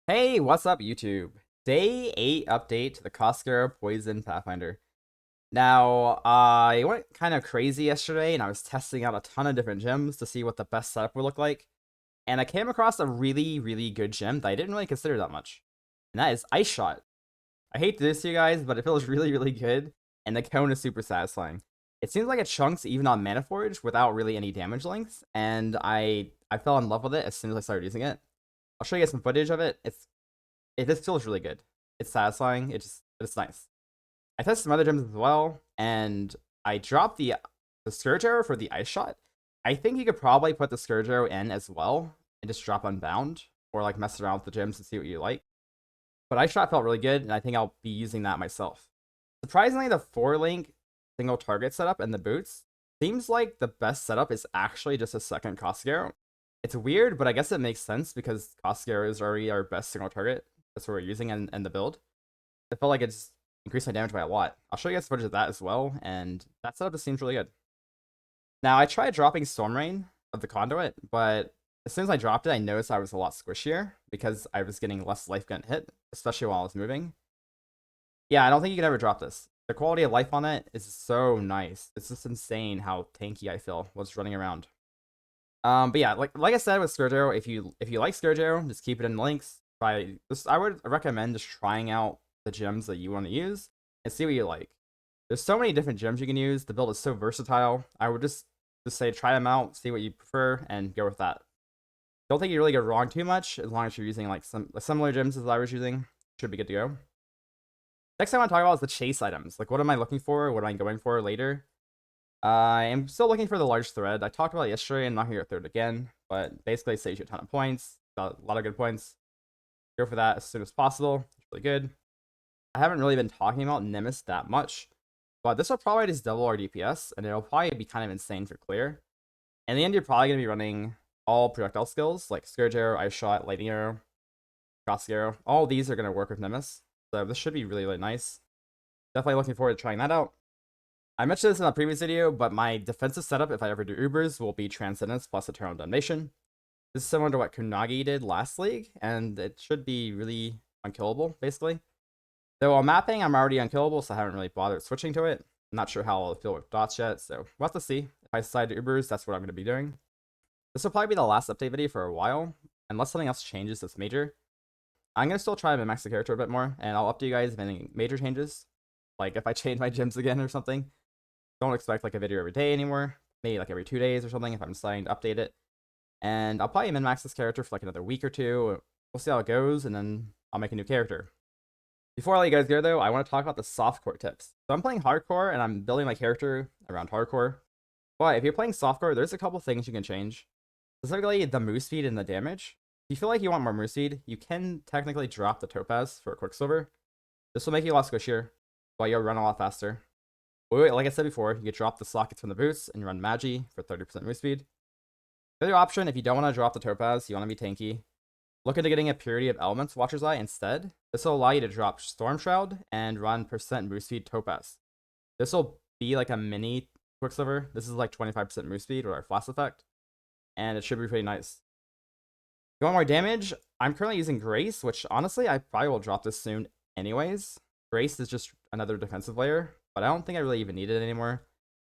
Hey, what's up, YouTube? Day 8 update to the Caustic Poison Pathfinder. Now, I went kind of crazy yesterday and I was testing out a ton of different gems to see what the best setup would look like. And I came across a really, really good gem that I didn't really consider that much. And that is Ice Shot. I hate to do this to you guys, but it feels really, really good. And the cone is super satisfying. It seems like it chunks even on Manaforged without really any damage links. And I fell in love with it as soon as I started using it. I'll show you guys some footage of it. It just feels really good. It's satisfying. It's nice. I tested some other gems as well, and I dropped the Scourge Arrow for the Ice Shot. I think you could probably put the Scourge Arrow in as well and just drop Unbound or like mess around with the gems to see what you like. But Ice Shot felt really good, and I think I'll be using that myself. Surprisingly, the 4-link single target setup and the boots seems like the best setup is actually just a second Caustic Arrow. It's weird, but I guess it makes sense because Caustic Arrow is already our best single target. That's what we're using in the build. I felt like it's increased my damage by a lot. I'll show you guys footage of that as well, and that setup just seems really good. Now, I tried dropping Storm Rain of the Conduit, but as soon as I dropped it, I noticed I was a lot squishier because I was getting less life gun hit, especially while I was moving. Yeah, I don't think you can ever drop this. The quality of life on it is so nice. It's just insane how tanky I feel while running around. But yeah, like I said with Scourge Arrow, if you like Scourge Arrow, just keep it in the links. I would recommend just trying out the gems that you want to use and see what you like. There's so many different gems you can use. The build is so versatile. I would just say try them out, see what you prefer, and go with that. Don't think you really go wrong too much as long as you're using like some similar gems as I was using. Should be good to go. Next thing I want to talk about is the chase items. Like, what am I looking for? What am I going for later? I am still looking for the large thread. I talked about it yesterday. I'm not going to go through it again, but basically it saves you a ton of points. Got a lot of good points. Go for that as soon as possible. It's really good. I haven't really been talking about Nemesis that much, but this will probably just double our DPS, and it'll probably be kind of insane for clear. In the end, you're probably going to be running all projectile skills, like Scourge Arrow, Ice Shot, Lightning Arrow, Caustic Arrow. All of these are going to work with Nemesis, so this should be really, really nice. Definitely looking forward to trying that out. I mentioned this in a previous video, but my defensive setup, if I ever do Ubers, will be Transcendence plus Eternal Damnation. This is similar to what Kunagi did last league, and it should be really unkillable, basically. Though while mapping, I'm already unkillable, so I haven't really bothered switching to it. I'm not sure how I'll feel with dots yet, so we'll have to see. If I decide to Ubers, that's what I'm going to be doing. This will probably be the last update video for a while, unless something else changes that's major. I'm going to still try to min-max the character a bit more, and I'll update you guys if any major changes. Like if I change my gyms again or something. Don't expect like a video every day anymore. Maybe like every 2 days or something if I'm deciding to update it. And I'll probably min-max this character for like another week or two. We'll see how it goes, and then I'll make a new character. Before I let you guys go, though, I want to talk about the softcore tips. So I'm playing hardcore, and I'm building my character around hardcore. But if you're playing softcore, there's a couple things you can change. Specifically, the move speed and the damage. If you feel like you want more move speed, you can technically drop the Topaz for a Quicksilver. This will make you a lot squishier, but you'll run a lot faster. But like I said before, you could drop the sockets from the boots and run Magi for 30% move speed. The other option, if you don't want to drop the Topaz, you want to be tanky, look into getting a Purity of Elements Watcher's Eye instead. This will allow you to drop Storm Shroud and run percent move speed Topaz. This will be like a mini Quicksilver. This is like 25% move speed or our flash effect, and it should be pretty nice. If you want more damage, I'm currently using Grace, which honestly, I probably will drop this soon anyways. Grace is just another defensive layer, but I don't think I really even need it anymore.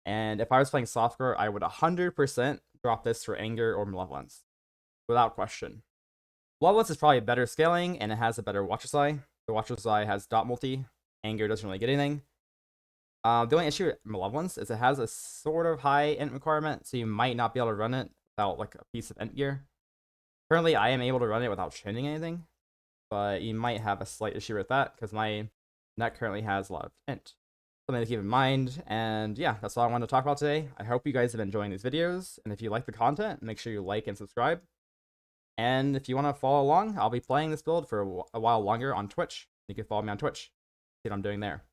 And if I was playing softcore, I would 100% drop this for Anger or Malevolence, without question. Malevolence is probably better scaling, and it has a better Watcher's Eye. The Watcher's Eye has dot multi. Anger doesn't really get anything. The only issue with Malevolence is it has a sort of high int requirement, so you might not be able to run it without like a piece of int gear. Currently, I am able to run it without chaining anything, but you might have a slight issue with that because my net currently has a lot of int. Something to keep in mind, and yeah, that's all I wanted to talk about today. I hope you guys have been enjoying these videos, and if you like the content, make sure you like and subscribe. And if you want to follow along, I'll be playing this build for a while longer on Twitch. You can follow me on Twitch, see what I'm doing there.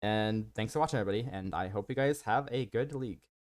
And thanks for watching, everybody, and I hope you guys have a good league.